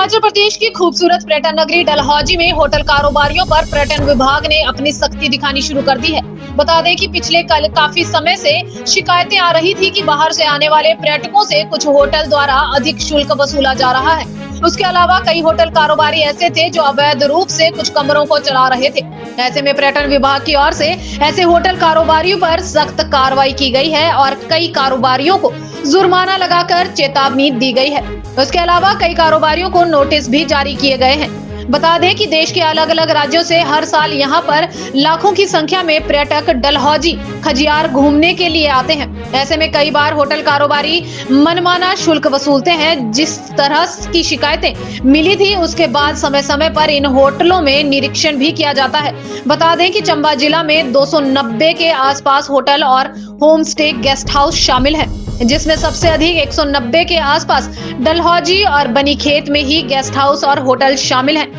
हिमाचल प्रदेश की खूबसूरत पर्यटन नगरी डलहौजी में होटल कारोबारियों पर पर्यटन विभाग ने अपनी सख्ती दिखानी शुरू कर दी है। बता दें कि पिछले कल काफी समय से शिकायतें आ रही थी कि बाहर से आने वाले पर्यटकों से कुछ होटल द्वारा अधिक शुल्क वसूला जा रहा है। उसके अलावा कई होटल कारोबारी ऐसे थे जो अवैध रूप से कुछ कमरों को चला रहे थे। ऐसे में पर्यटन विभाग की ओर से ऐसे होटल कारोबारियों पर सख्त कार्रवाई की गई है और कई कारोबारियों को जुर्माना लगाकर चेतावनी दी गई है। उसके अलावा कई कारोबारियों को नोटिस भी जारी किए गए हैं। बता दें कि देश के अलग अलग राज्यों से हर साल यहां पर लाखों की संख्या में पर्यटक डलहौजी खजियार घूमने के लिए आते हैं। ऐसे में कई बार होटल कारोबारी मनमाना शुल्क वसूलते हैं। जिस तरह की शिकायतें मिली थी उसके बाद समय समय पर इन होटलों में निरीक्षण भी किया जाता है। बता दें कि चंबा जिला में 290 के आसपास होटल और होम स्टे गेस्ट हाउस शामिल है, जिसमें सबसे अधिक 190 के आसपास डलहौजी और बनीखेत में ही गेस्ट हाउस और होटल शामिल हैं।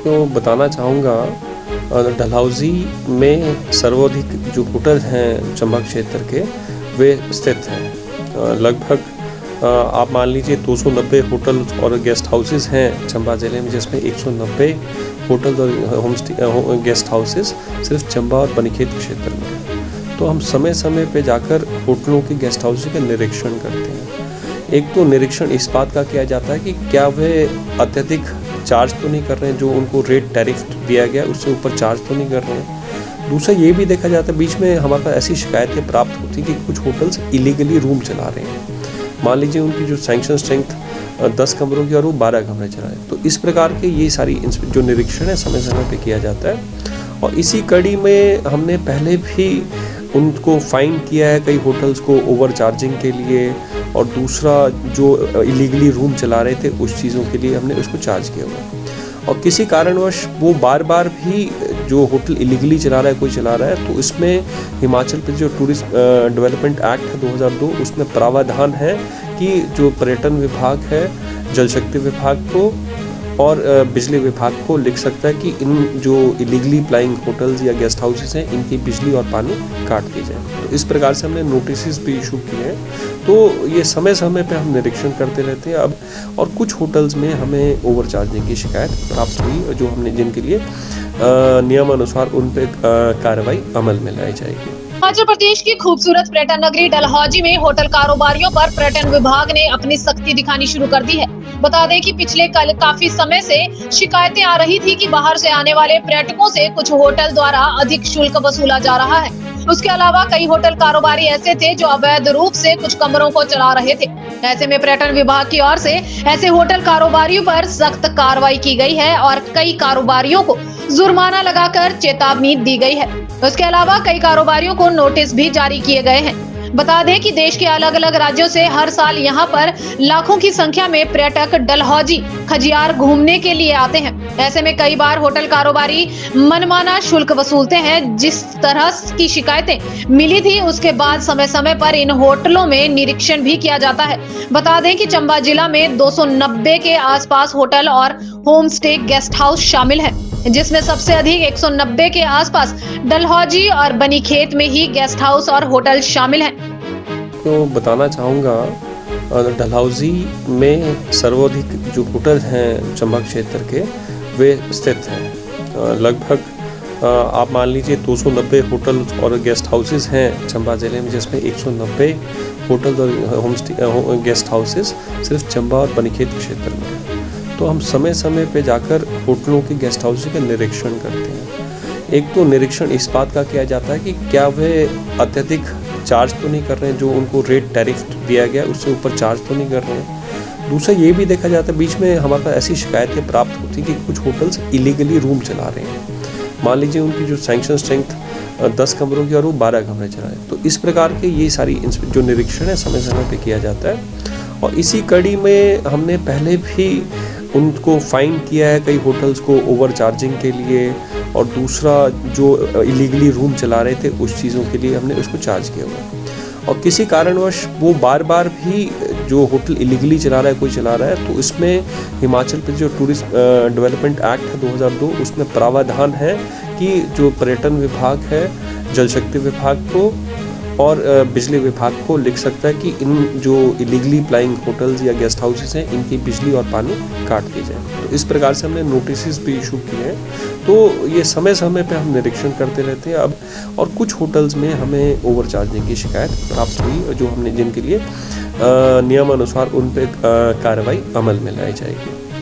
तो बताना चाहूँगा डलहौजी में सर्वाधिक जो होटल हैं चंबा क्षेत्र के वे स्थित हैं। लगभग आप मान लीजिए 290 होटल और गेस्ट हाउसेस हैं चंबा ज़िले में, जिसमें 190 होटल और होम स्टे गेस्ट हाउसेस सिर्फ चंबा और बनीखेत क्षेत्र में हैं। तो हम समय समय पे जाकर होटलों के गेस्ट हाउस का निरीक्षण करते हैं। एक तो निरीक्षण इस बात का किया जाता है कि क्या वे अत्यधिक चार्ज तो नहीं कर रहे हैं, जो उनको रेट टैरिफ दिया गया उससे ऊपर चार्ज तो नहीं कर रहे हैं। दूसरा ये भी देखा जाता है, बीच में हमारे पास ऐसी शिकायतें प्राप्त होती कि कुछ होटल्स इलीगली रूम चला रहे हैं। मान लीजिए उनकी जो सैंक्शन स्ट्रेंथ 10 कमरों की और वो 12 कमरे चला रहे हैं। तो इस प्रकार के ये सारी जो निरीक्षण है समय समय पर किया जाता है। और इसी कड़ी में हमने पहले भी उनको फाइन किया है कई होटल्स को ओवर चार्जिंग के लिए, और दूसरा जो इलीगली रूम चला रहे थे उस चीज़ों के लिए हमने उसको चार्ज किया हुआ। और किसी कारणवश वो बार बार भी जो होटल इलीगली चला रहा है कोई चला रहा है, तो इसमें हिमाचल प्रदेश जो टूरिस्ट डेवलपमेंट एक्ट है 2002 उसमें प्रावधान है कि जो पर्यटन विभाग है जल शक्ति विभाग को और बिजली विभाग को लिख सकता है कि इन जो इलीगली प्लाइंग होटल्स या गेस्ट हाउसेस हैं इनकी बिजली और पानी काट दी जाए। तो इस प्रकार से हमने नोटिस भी इशू किए हैं। तो ये समय समय पे हम निरीक्षण करते रहते हैं अब। और कुछ होटल्स में हमें ओवर चार्जिंग की शिकायत प्राप्त हुई, जो हमने जिनके लिए नियमानुसार उन पर कार्रवाई अमल में लाई जाएगी। हिमाचल प्रदेश की खूबसूरत पर्यटन नगरी डलहौजी में होटल कारोबारियों पर पर्यटन विभाग ने अपनी सख्ती दिखानी शुरू कर दी है। बता दें कि पिछले कल काफी समय से शिकायतें आ रही थी कि बाहर से आने वाले पर्यटकों से कुछ होटल द्वारा अधिक शुल्क वसूला जा रहा है। उसके अलावा कई होटल कारोबारी ऐसे थे जो अवैध रूप से कुछ कमरों को चला रहे थे। ऐसे में पर्यटन विभाग की ओर से ऐसे होटल कारोबारियों पर सख्त कार्रवाई की गई है और कई कारोबारियों को जुर्माना लगाकर चेतावनी दी गई है। उसके अलावा कई कारोबारियों को नोटिस भी जारी किए गए हैं। बता दें कि देश के अलग अलग राज्यों से हर साल यहां पर लाखों की संख्या में पर्यटक डलहौजी खजियार घूमने के लिए आते हैं। ऐसे में कई बार होटल कारोबारी मनमाना शुल्क वसूलते हैं। जिस तरह की शिकायतें मिली थी उसके बाद समय समय पर इन होटलों में निरीक्षण भी किया जाता है। बता दें कि चंबा जिला में 290 के आसपास होटल और होम स्टे गेस्ट हाउस शामिल है, जिसमें सबसे अधिक 190 के आसपास डलहौजी और बनीखेत में ही गेस्ट हाउस और होटल शामिल हैं। तो बताना चाहूँगा डलहौजी में सर्वाधिक जो होटल हैं चंबा क्षेत्र के वे स्थित हैं। लगभग आप मान लीजिए 290 होटल और गेस्ट हाउसेस हैं चंबा ज़िले में, जिसमें 190 होटल और होम स्टे गेस्ट हाउसेस सिर्फ चंबा और बनीखेत क्षेत्र में हैं। तो हम समय समय पे जाकर होटलों के गेस्ट हाउस का निरीक्षण करते हैं। एक तो निरीक्षण इस बात का किया जाता है कि क्या वे अत्यधिक चार्ज तो नहीं कर रहे हैं, जो उनको रेट टैरिफ दिया गया उससे ऊपर चार्ज तो नहीं कर रहे हैं। दूसरा ये भी देखा जाता है, बीच में हमारे पास ऐसी शिकायतें प्राप्त होती कि कुछ होटल्स इलीगली रूम चला रहे हैं। मान लीजिए उनकी जो सैंक्शन स्ट्रेंथ 10 कमरों की और वो 12 कमरे चला रहे हैं। तो इस प्रकार के ये सारी जो निरीक्षण है समय समय पर किया जाता है। और इसी कड़ी में हमने पहले भी उनको फाइन किया है कई होटल्स को ओवर चार्जिंग के लिए, और दूसरा जो इलीगली रूम चला रहे थे उस चीज़ों के लिए हमने उसको चार्ज किया हुआ। और किसी कारणवश वो बार बार भी जो होटल इलीगली चला रहा है कोई चला रहा है, तो इसमें हिमाचल प्रदेश जो टूरिस्ट डेवलपमेंट एक्ट है 2002 उसमें प्रावधान है कि जो पर्यटन विभाग है जल शक्ति विभाग को और बिजली विभाग को लिख सकता है कि इन जो इलीगली प्लाइंग होटल्स या गेस्ट हाउसेस हैं इनकी बिजली और पानी काट दी जाए। तो इस प्रकार से हमने नोटिस भी इशू किए हैं। तो ये समय समय पे हम निरीक्षण करते रहते हैं अब, और कुछ होटल्स में हमें ओवर चार्जिंग की शिकायत प्राप्त हुई जो हमने जिनके लिए नियमानुसार उन पर कार्रवाई अमल में लाई जाएगी।